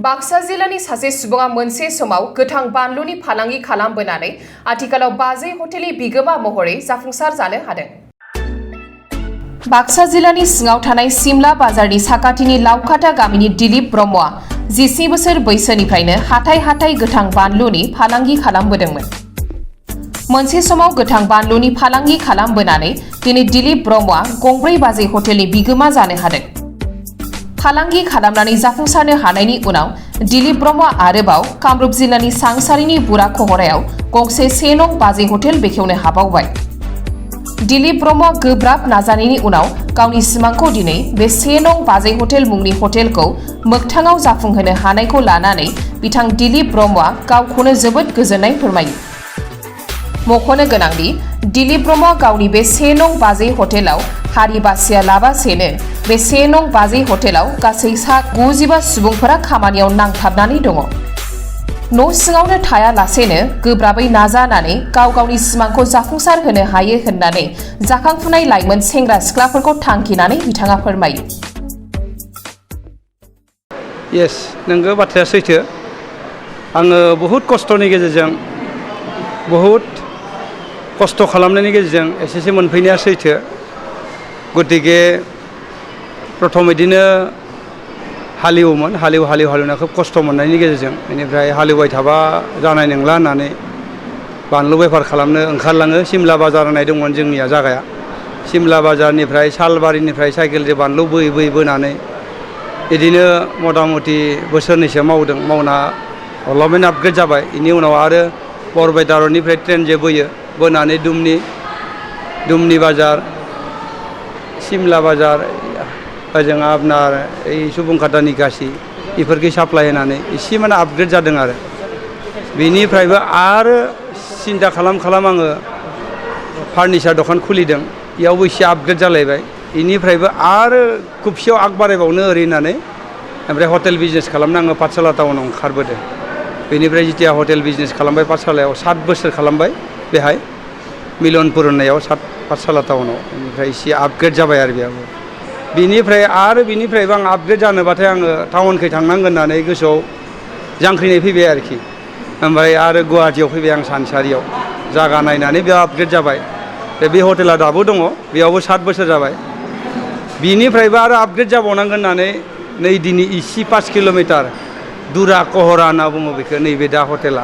बाक्सा जिल्लानि सासे सुबुङा मोनसे समाव गोथां बानलुनि फालांगि खालामबोनानै आथिखालाव बाजै हटेलनि बिगोमा महरै जाफुंसार जानो हादों। बाक्सा जिल्लानि सिङाव थानाय सिमला बाजारनि साखाथिनि लावखाथा गामिनि दिलीप ब्रह्मआ 17 बोसोर बैसोनिफ्रायनो हाथाय गोथां बानलुनि फालांगि खालामबोदोंमोन। मोनसे समाव गोथां बानलुनि फालांगि खालामबोनानै दिनै दिलीप ब्रह्मआ गंब्रै बाजै हटेलनि बिगोमा जानो हादों। फालांगि खालामनानै जाफुंसारनो हानायनि उनाव दिलीप ब्रह्मआ आरोबाव कामरुप जिल्लानि सांसारिनि बुरा खहरायाव गंसे 1 नं बाजै हटेल बेखेवनो हाबावबाय। दिलीप ब्रह्मआ गोब्राब नाजानायनि उनाव गावनि सिमांखौ दिनै बे 1 नं बाजै हटेल मुंनि हटेलखौ मोगथाङाव जाफुंहोनो हानायखौ लानानै बिथां दिलीप ब्रह्मआ गावखौनो जोबोद गोजोननाय फोरमायो। मख'नो गोनांदि दिलीप ब्रह्मआ गावनि बे 1 नं बाजै हटेलाव हारि बासिया लाबासेनो बे 1 नं बाजै हटेलाव गासै 95 सुबुंफोरा खामानियाव नांथाबनानै दङ। न' सिङावनो थायालासेनो गोब्राबै नाजानानै गावनि सिमांखौ जाफुंसार होनो हायो होननानै जाखांफुनाय लाइमोन सेंग्रा सिख्लाफोरखौ थांखिनानै बिथाङा फोरमायो। येस, नोंगौ बाथ्राया सैथो। आङो बहुद खस्थ'नि गेजेरजों बहुद खस्थ' खालामनायनि गेजेरजों एसेसो मोनफैनाया सैथो। गतिके प्रथम बिदिनो हालेवोमोन, हालेवना खोब खस्थ' मोननायनि गेजेरजों बेनिफ्राय हालेवबाय थाबा जानाय नंला होननानै बानलु बेफार खालामनो ओंखारलाङो। सिमला बाजार होननाय दंमोन जोंनिया जागाया। सिमला बाजारनिफ्राय सालबारिनिफ्राय साइकेलजों बानलु बोयै बोनानै बिदिनो मथा मथि बोसोरनैसो मावदों। मावना अलपमेन्ट आपग्रेड जाबाय। बेनि उनाव आरो बरपेटा रडनिफ्राय ट्रेनजों बोनानै दुमनि बाजार, सिमला बाजार, ओजों आपनार ओइ सुबुंखाता निकासि बेफोरखौ साप्लाय होनानै एसे माने आपग्रेड जादों आरो। बेनिफ्रायबो आरो सिन्था खालाम आङो फार्निचार दखान खुलिदों। बेयावबो एसे आपग्रेड जालायबाय। बेनिफ्रायबो आरो खुबसेयाव आग बारायबावनो ओरै होननानै ओमफ्राय हटेल बिजनेस खालामनो आङो पाठशाला टाउनाव ओंखारबोदों। बेनिफ्राय जेथिया हटेल बिजनेस खालामबाय पाठशालायाव 7 बोसोर खालामबाय बेहाय मिलनपुर होननायाव पाठशाला टाउनाव। बेनिफ्राय एसे आपग्रेड जाबाय आरो बेयावबो। बिनिफ्रायबो आं आपग्रेड जानोबाथाय आङो टाउनखै थांनांगोन होननानै गोसोआव जांख्रिनाय फैबाय आरोखि। ओमफ्राय आरो गुवाहाटियाव फैबाय आं सानसारियाव जागा नायनानै बेयाव आपग्रेड जाबाय। बे हटेला दाबो दङ, बेयावबो 7 बोसोर जाबाय। बिनिफ्रायबो आरो आपग्रेड जाबावनांगोन होननानै नै दिनै इसे 5 किल'मिटार दुरा कहरा होनना बुङो बेखौ, नैबे दा हटेला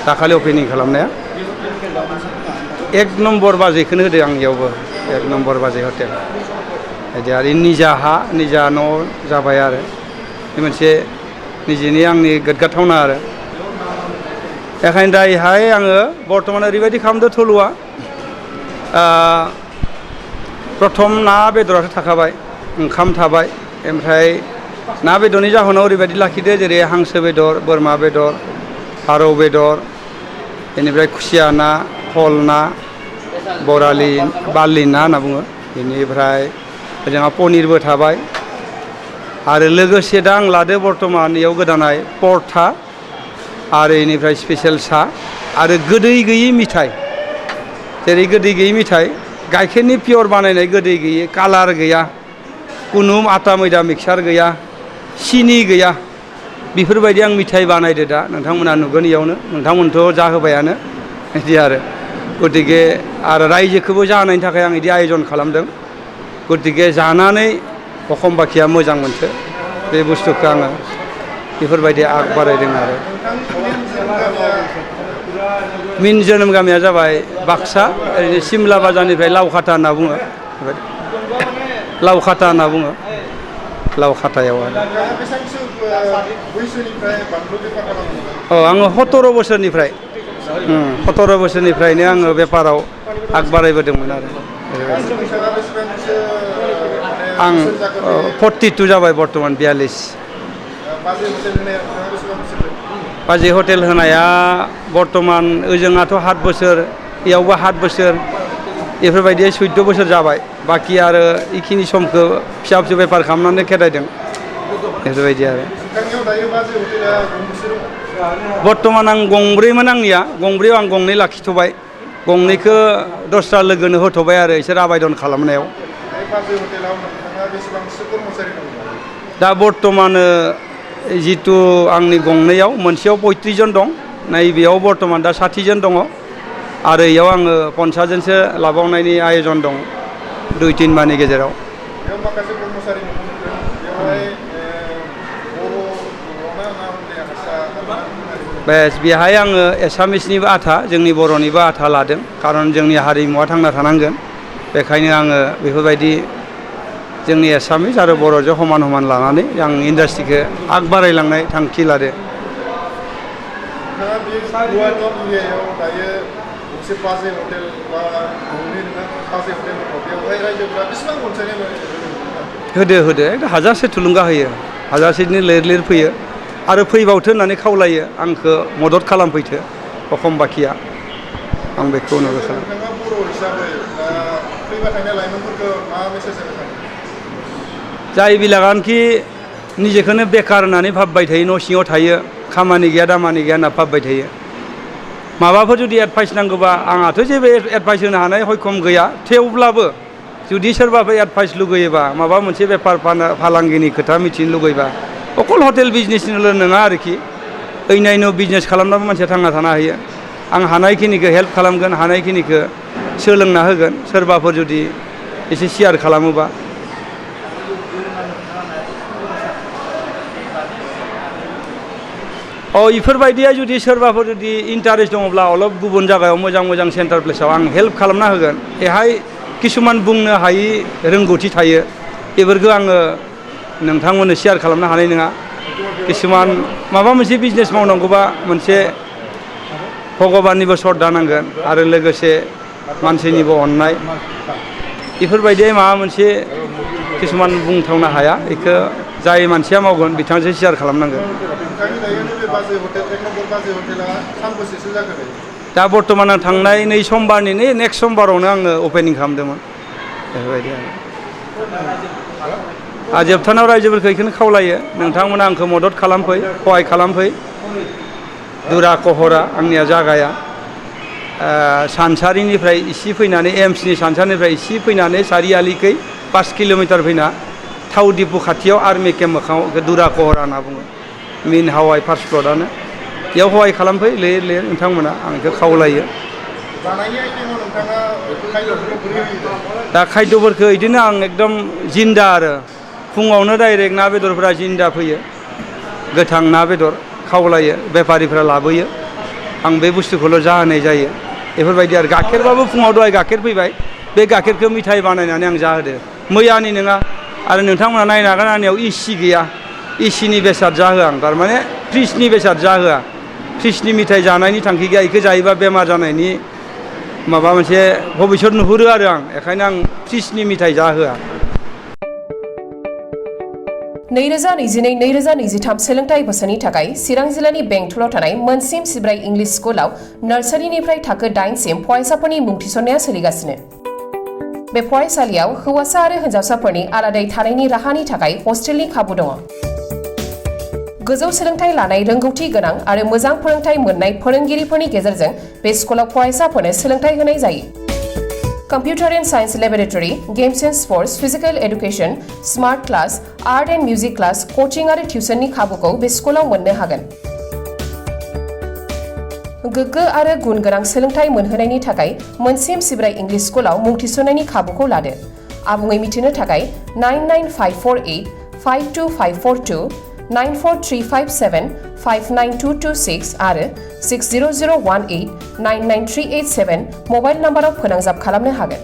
दाखालि अपेनिं खालामनाया 1 नम्बर बाजैखौनो होदों आं इयावबो, 1 नम्बर बाजै हटेल। बिदि आरो निजा हा, निजा न' जाबाय आरो बे मोनसे निजेनि आंनि गोग्गाथावना आरो। बेखायनो दायोहाय आङो बर्थमान ओरैबायदि खालामदो थलुआ। प्रथम ना बेदराथ' थाखाबाय, ओंखाम थाबाय। ओमफ्राय ना बेदरनि जाहोनाव ओरैबायदि लाखिदो जेरै हांसो बेदर, बोरमा बेदर, फारौ बेदर, बेनिफ्राय खुसिया ना, हल ना, बारलि ना होनना बुङो। बेनिफ्राय जोंहा पनिरबो थाबाय आरो लोगोसे दा आं लादो बर्थमान इयाव गोदानाय परथा आरो बेनिफ्राय स्पेसियेल साहा आरो गोदै गैयि मिथाइ। जेरै गोदै गैयि मिथाइ, गाइखेरनि पियर बानायनाय गोदै गैयि, कालार गैया, खुनु आटा मैदा मिक्सार गैया, सिनि गैया, बेफोरबायदि आं मिथाइ बानायदो दा। नोंथांमोना नुगोन इयावनो, नोंथांमोनथ' जाहोबायानो बिदि आरो। गतिके आरो रायजोखौबो जाहोनायनि थाखाय आं बिदि आयजन खालामदों। गतिके जानानै अखम बाखिया मोजां मोनथो बे बुस्थुखौ आङो बेफोरबायदि आग बारायदों आरो। मिन जोनोम गामिया जाबाय बाक्सा, ओरैनो सिमला बाजारनिफ्राय लावखाथा होनना बुङो, लावखाथा होनना बुङो, लावखाथायाव आरो। आङो 17 बोसोरनिफ्राय 17 बोसोरनिफ्रायनो आङो बेपाराव आग बारायबोदोंमोन आरो। आं 42 जाबाय बर्थमान, 42। बाजै हटेल होनाया बर्थमान ओजोंहाथ' 7 बोसोर, इयावबो 7 बोसोर, बेफोरबायदि 14 बोसोर जाबाय। बाखि आरो बेखिनि समखौ फिसा बेफार खालामनानै खेदायदों बेफोरबायदि आरो। बर्थमान आं गंब्रैमोन आंनिया, गंब्रैयाव आं गंनै लाखिथ'बाय, गंनैखौ दस्रा लोगोनो होथ'बाय आरो इसोर आबायदन खालामनायाव। दा बर्थमान जितु आंनि गंनैयाव मोनसेयाव 35 जन दं नैबेयाव बर्तमान दा 60 जन दङ आरो इयाव आङो 50 जनसो लाबावनायनि आयजन दं 2-3 माहनि गेजेराव माखासे कर्मचारि बेवहाय बेस बेहाय आङो एसामिसनिबो आथा जोंनि बर'निबो आथा लादों खारन जोंनि हारिमुवा थांना थानांगोन बेखायनो आङो बेफोरबायदि जोंनि एसामिस आरो बर'जों समान समान लानानै आं इन्डास्ट्रिखौ आग बारायलांनाय थांखि लादो नोंथाङा बे गुवाहाटि एरियायाव दायो मोनसे बाजै हटेल बा गंनै नोंहा बाजै हटेल दङ बेवहाय रायजोफोरा बेसेबां अनसायनाय होदो एकदम हाजारसे थुलुंगा होयो हाजारसेनि लिर फैयो आरो फैबावथो होननानै खावलायो आंखौ मदद खालामफैथो अखम बाखिया आं बेखौ नुनो खालामो नोंथाङा बर' हिसाबै फैबाय थानाय लाइमोनफोरखौ मा मेसेज होनो सानो जाय बिलागानखि निजेखौनो बेकार होननानै भाबबाय थायो न' सिङाव थायो खामानि गैया दामानि गैया होनना भाबबाय थायो माबाफोर जुदि एडभाइस नांगौबा आंहाथ' जेबो एडभाइस होनो हानाय हयखम गैया थेवब्लाबो जुदि सोरबाफोर एडभाइस लुगैयोबा माबा मोनसे बेफार फालांगिनि खोथा मिथिनो लुगैबा अकल हटेल बिजनेसनिल' नङा आरोखि ओइनायनो बिजनेस खालामनाबो मानसिया थांना थानो हायो आं हानायखिनिखौ हेल्प खालामगोन हानायखिनिखौ सोलोंना होगोन सोरबाफोर जुदि एसे शेयार खालामोबा इफोरबायदिया जुदि सोरबाफोर जुदि इन्टारेस्ट दङब्ला अलप गुबुन जायगायाव मोजां सेन्टार प्लेसाव आं हेल्प खालामना होगोन बेहाय किसुमान बुंनो हायि रोंगौथि थायो बेफोरखौ आङो नोंथांमोननो शेयार खालामनो हानाय नङा किसुमान माबा मोनसे बिजनेस मावनांगौबा मोनसे भगबाननिबो श्रद्धा नांगोन आरो लोगोसे मानसिनिबो अननाय बेफोरबायदि माबा मोनसे किसुमान बुंथावनो हाया बेखौ जाय मानसिया मावगोन बिथांजों शेयार खालामनांगोन दा बर्तमान आं थांनाय नै समबारनि नेक्स्ट समबारावनो आङो अपेनिं खालामदोंमोन बेफोरबायदि आरो जोबथानाव रायजोफोरखौ बेखौनो खावलायो नोंथांमोना आंखौ मदद खालामफै सहाय खालामफै दुरा कहरा आंनिया जागाया सानसारिनिफ्राय इसे फैनानै एम्सनि सानसारिनिफ्राय इसे फैनानै सारियालिखै 5 किल'मिटार फैना थाव डिपु खाथियाव आर्मि केम्प मोखाङाव दुरा कहरा होनना बुङो मेन हावाइ फार्स्ट फ्ल'रानो बेयाव हवाय खालामफै लिर नोंथांमोना आं बेखौ खावलायो दा खायद'फोरखौ बिदिनो आं एकदम जिन्दा आरो फुङावनो डाइरेक्ट ना बेदरफोरा जिन्दा फैयो गोथां ना बेदर खावलायो बेफारिफ्रा लाबोयो आं बे बुस्थुखौल' जाहोनाय जायो बेफोरबायदि आरो गाइखेरबाबो फुङाव दहाय गाइखेर फैबाय बे गाइखेरखौ मिथाइ बानायनानै आं जाहोदो मैयानि नङा आरो नोंथांमोना नायनो हागोन आंनियाव एसि गैया एसिनि बेसाद जाहोआ आं थारमाने फ्रिजनि बेसाद जाहोआ फ्रिजनि मिथाइ जानायनि थांखि गैया बेखौ जायोबा बेमार जानायनि माबा मोनसे भबिष्यत नुहुरो आरो आं बेखायनो आं फ्रिजनि मिथाइ जाहोआ 2022-2023 सोलोंथाइ बोसोरनि थाखाय चिरां जिल्लानि बेंटलाव थानाय मोनसिम सिब्राय इंलिश स्कुलाव नार्सारिनिफ्राय थाखो 8 सिम फरायसाफोरनि मुं थिसननाया सोलिगासिनो बे फरायसालियाव हौवासा आरो हिन्जावसाफोरनि आलादायै थानायनि राहानि थाखाय हस्टेलनि खाबु दङ गोजौ सोलोंथाइ लानाय रोंगौथि गोनां आरो मोजां फोरोंथाइ मोननाय फोरोंगिरिफोरनि गेजेरजों बे स्कुलाव फरायसाफोरनो सोलोंथाइ होनाय जायो Computer and Science Laboratory, Games and Sports, Physical Education, Smart Class, Art and Music Class, Coaching आरो टिउसननि खाबुखौ बे स्कुलाव मोननो हागोन गोग्गो आरो गुन गोनां सोलोंथाइ मोनहोनायनि थाखाय मोनसिम सिब्राय इंलिश स्कुलाव मुं थिसननायनि खाबुखौ लादो आबुङै मिथिनो थाखाय 99548 52542 94357 59226 आरो 60018 99387 मबाइल नाम्बाराव फोनांजाब खालामनो हागोन